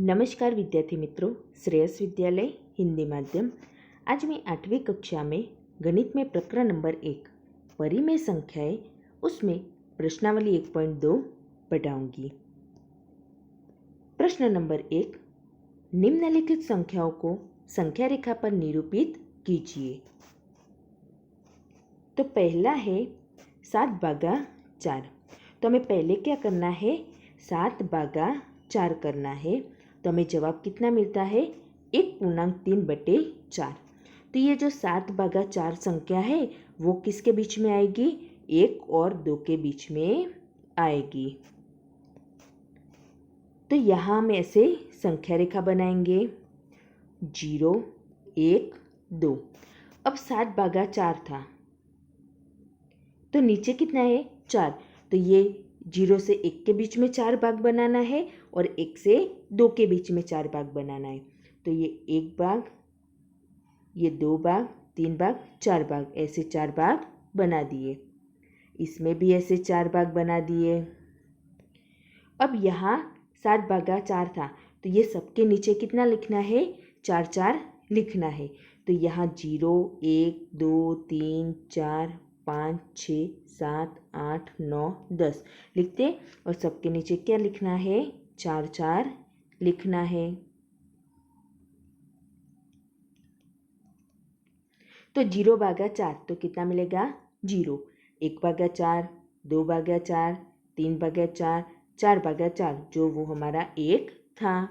नमस्कार विद्यार्थी मित्रों, श्रेयस विद्यालय हिंदी माध्यम। आज मैं 8वीं कक्षा में गणित में प्रकरण नंबर 1 परिमेय संख्याएं उसमें प्रश्नावली 1.2 पढ़ाऊंगी। प्रश्न नंबर 1, निम्नलिखित संख्याओं को संख्या रेखा पर निरूपित कीजिए। तो पहला है 7/4। तो हमें पहले क्या करना है, 7/4 करना है। तो हमें जवाब कितना मिलता है, 1.3/4। तो ये जो 7/4 संख्या है वो किसके बीच में आएगी, 1 और 2 के बीच में आएगी। तो यहाँ हम ऐसे संख्या रेखा बनाएंगे 0, 1, 2। अब 7/4 था तो नीचे कितना है, 4। तो ये 0 से 1 के बीच में 4 भाग बनाना है और 1 से 2 के बीच में 4 भाग बनाना है। तो ये 1 भाग, ये 2 भाग, 3 भाग, 4 भाग, ऐसे 4 भाग बना दिए। इसमें भी ऐसे 4 भाग बना दिए। अब यहाँ 7/4 था तो ये सबके नीचे कितना लिखना है, 4 लिखना है। तो यहाँ 0, 1, 2, 3, 4, 5, 6, 7, 8, 9, 10 लिखते और सबके नीचे क्या लिखना है, 4 लिखना है। तो 0/4 तो कितना मिलेगा, 0। 1/4, 2/4, 3/4, 4/4 जो वो हमारा 1 था।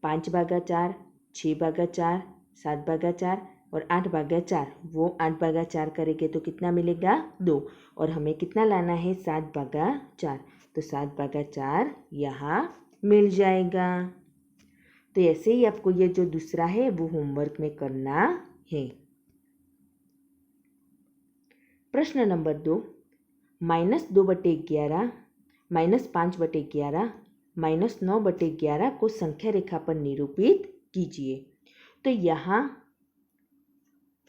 5/4, 6/4, 7/4 और 8/4 वो 8/4 करेंगे तो कितना मिलेगा, 2। और हमें कितना लाना है, 7/4। तो 7/4 यहाँ मिल जाएगा। तो ऐसे ही आपको ये जो दूसरा है वो होमवर्क में करना है। प्रश्न नंबर 2, -2/11, -5/11, -9/11 को संख्या रेखा पर निरूपित कीजिए। तो यहाँ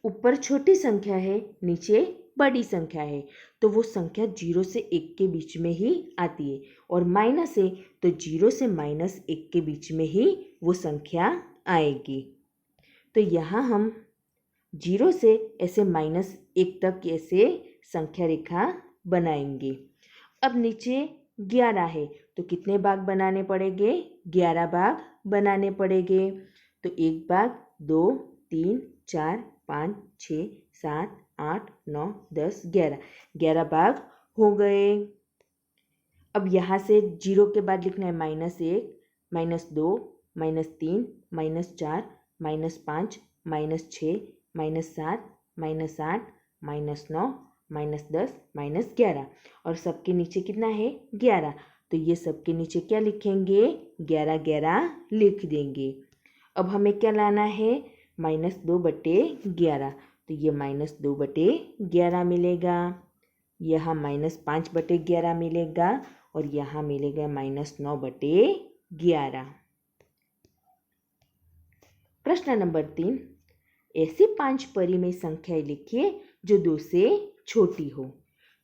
ऊपर छोटी संख्या है, नीचे बड़ी संख्या है, तो वो संख्या 0 से 1 के बीच में ही आती है। और माइनस है तो 0 से -1 के बीच में ही वो संख्या आएगी। तो यहाँ हम 0 से ऐसे -1 तक ऐसे संख्या रेखा बनाएंगे। अब नीचे 11 है तो कितने भाग बनाने पड़ेंगे, 11 भाग बनाने पड़ेंगे। तो 1 भाग, 2, 3, 4, 5, 6, 7, 8, 9, 10, 11 भाग हो गए। अब यहाँ से 0 के बाद लिखना है -1, -2, -3, -4, -5, -6, -7, -8, -9, -10, -11 और सबके नीचे कितना है, 11। तो ये सबके नीचे क्या लिखेंगे, 11 लिख देंगे। अब हमें क्या लाना है, -2/11। तो ये -2/11 मिलेगा। यहाँ -5/11 मिलेगा और यहाँ मिलेगा -9/11। प्रश्न नंबर 3, ऐसी 5 परिमेय संख्याएं लिखिए जो 2 से छोटी हो।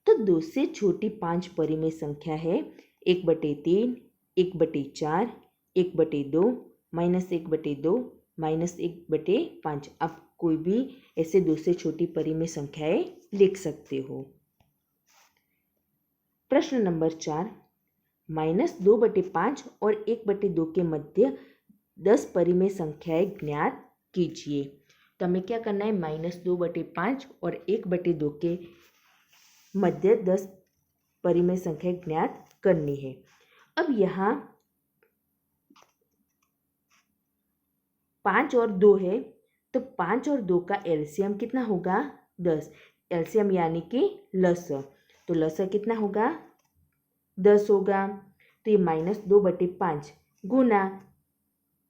तो 2 से छोटी 5 परिमेय संख्या है 1/3, 1/4, 1/2, -1/2, -1/5। आप कोई भी ऐसे 2 से छोटी परिमेय संख्याएं लिख सकते हो। प्रश्न नंबर 4, -2/5 और 1/2 के मध्य 10 परिमेय संख्याएं ज्ञात कीजिए। तो हमें क्या करना है, -2/5 और 1/2 के मध्य 10 परिमेय संख्या ज्ञात करनी है। अब यहाँ 5 और 2 है तो 5 और 2 का एलसीएम कितना होगा, 10। एलसीएम यानी कि लसअ, तो लसअ कितना होगा, 10 होगा। तो ये -2/5 गुना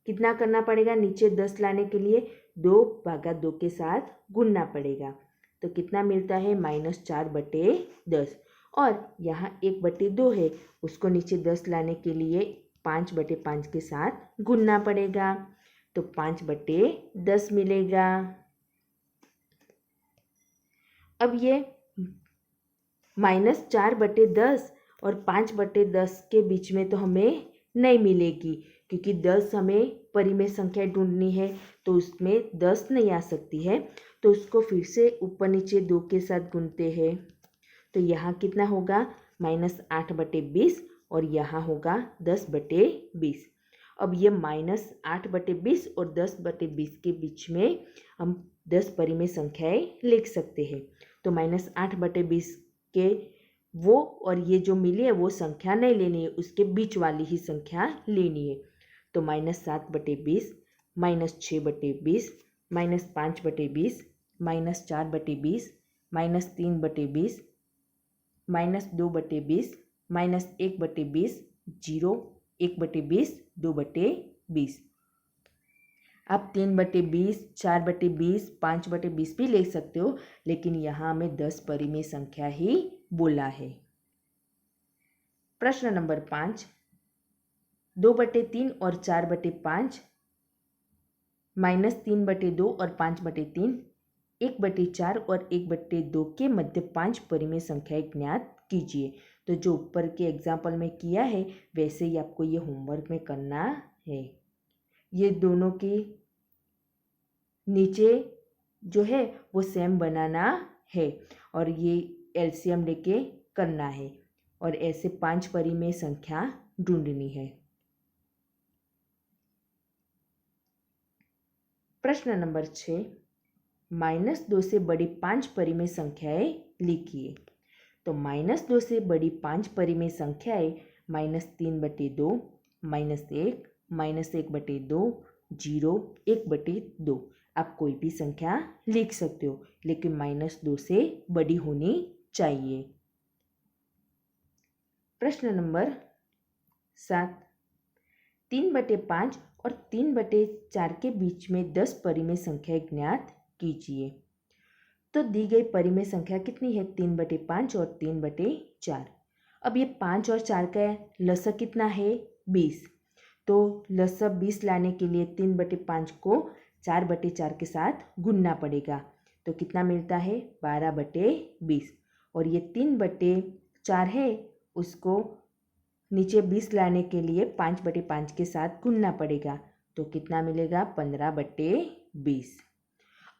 कितना करना पड़ेगा, नीचे 10 लाने के लिए 2/2 के साथ गुणना पड़ेगा। तो कितना मिलता है, -4/10। और यहाँ 1/2 है, उसको नीचे 10 लाने के लिए 5/5 के साथ गुणना पड़ेगा। तो 5/10 मिलेगा। अब ये -4/10 और 5/10 के बीच में तो हमें नहीं मिलेगी, क्योंकि 10 हमें परिमेय संख्या ढूंढनी है तो उसमें 10 नहीं आ सकती है, तो उसको फिर से ऊपर नीचे 2 के साथ गुनते हैं। तो यहाँ कितना होगा -8/20 और यहाँ होगा 10/20। अब ये -8/20 और 10/20 के बीच में हम 10 परिमेय संख्याएं लिख सकते हैं। तो -8/20 के वो और ये जो मिली है वो संख्या नहीं लेनी है, उसके बीच वाली ही संख्या लेनी है। तो -7/20, -6/20, -5/20, -4/20, -3/20, -2/20, -1/20, 0, 1/20, 2/20। आप 3/20, 4/20, 5/20 भी ले सकते हो, लेकिन यहाँ हमें 10 परिमेय संख्या ही बोला है। प्रश्न नंबर 5, 2/3 और 4/5, -3/2 और 5/3, 1/4 और 1/2 के मध्य 5 परिमेय संख्याएं ज्ञात कीजिए। तो जो ऊपर के एग्जाम्पल में किया है वैसे ही आपको ये होमवर्क में करना है। ये दोनों के नीचे जो है वो सेम बनाना है और ये एलसीएम लेके करना है और ऐसे 5 परिमेय संख्या ढूंढनी है। प्रश्न नंबर 6, -2 से बड़ी 5 परिमेय संख्याएं लिखिए। तो -2 से बड़ी 5 परिमेय संख्याएं -3/2, -1, -1/2, 0, 1/2। आप कोई भी संख्या लिख सकते हो, लेकिन -2 से बड़ी होनी चाहिए। प्रश्न नंबर 7, 3/5 और 3/4 के बीच में 10 परिमेय संख्या ज्ञात कीजिए। तो दी गई परिमेय संख्या कितनी है 3/5 और 3/4। अब ये 5 और 4 का लसक कितना है 20। तो लसक 20 लाने के लिए 3/5 को 4/4 के साथ गुनना पड़ेगा। तो कितना मिलता है 12/20 और ये 3/4 है उसको नीचे 20 लाने के लिए 5/5 के साथ गुनना पड़ेगा। तो कितना मिलेगा 15/20।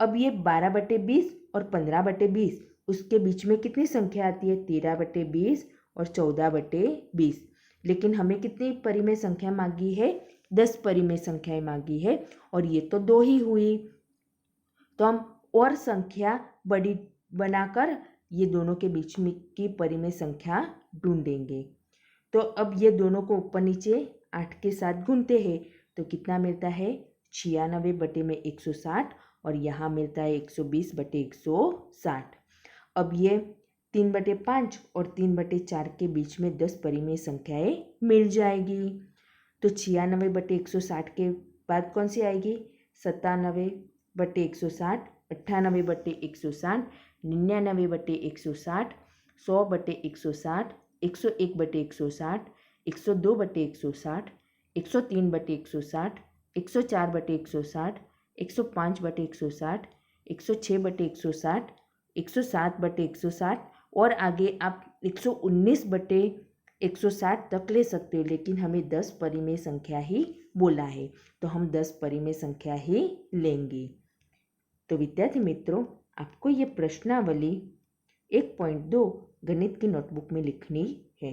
अब ये 12/20 और 15/20 उसके बीच में कितनी संख्या आती है 13/20 और 14/20। लेकिन हमें कितनी परिमेय संख्या मांगी है 10 परिमेय संख्याएं मांगी है और ये तो 2 ही हुई। तो हम और संख्या बड़ी बनाकर ये दोनों के बीच में की परिमेय संख्या ढूंढेंगे। तो अब ये दोनों को ऊपर नीचे 8 के साथ गुनते हैं। तो कितना मिलता है 96/160 और यहाँ मिलता है 120/160। अब ये 3/5 और 3/4 के बीच में 10 परिमेय संख्याएं मिल जाएगी। तो 96/160 के बाद कौन सी आएगी 97/160, 98/160, 99/160, 100/160, 101/160, 102/160, 103/160, 104/160, 105/160, 106/160, 107/160 और आगे आप 119/160 तक ले सकते हो, लेकिन हमें 10 परिमेय संख्या ही बोला है तो हम 10 परिमेय संख्या ही लेंगे। तो विद्यार्थी मित्रों, आपको ये प्रश्नावली 1.2 गणित की नोटबुक में लिखनी है।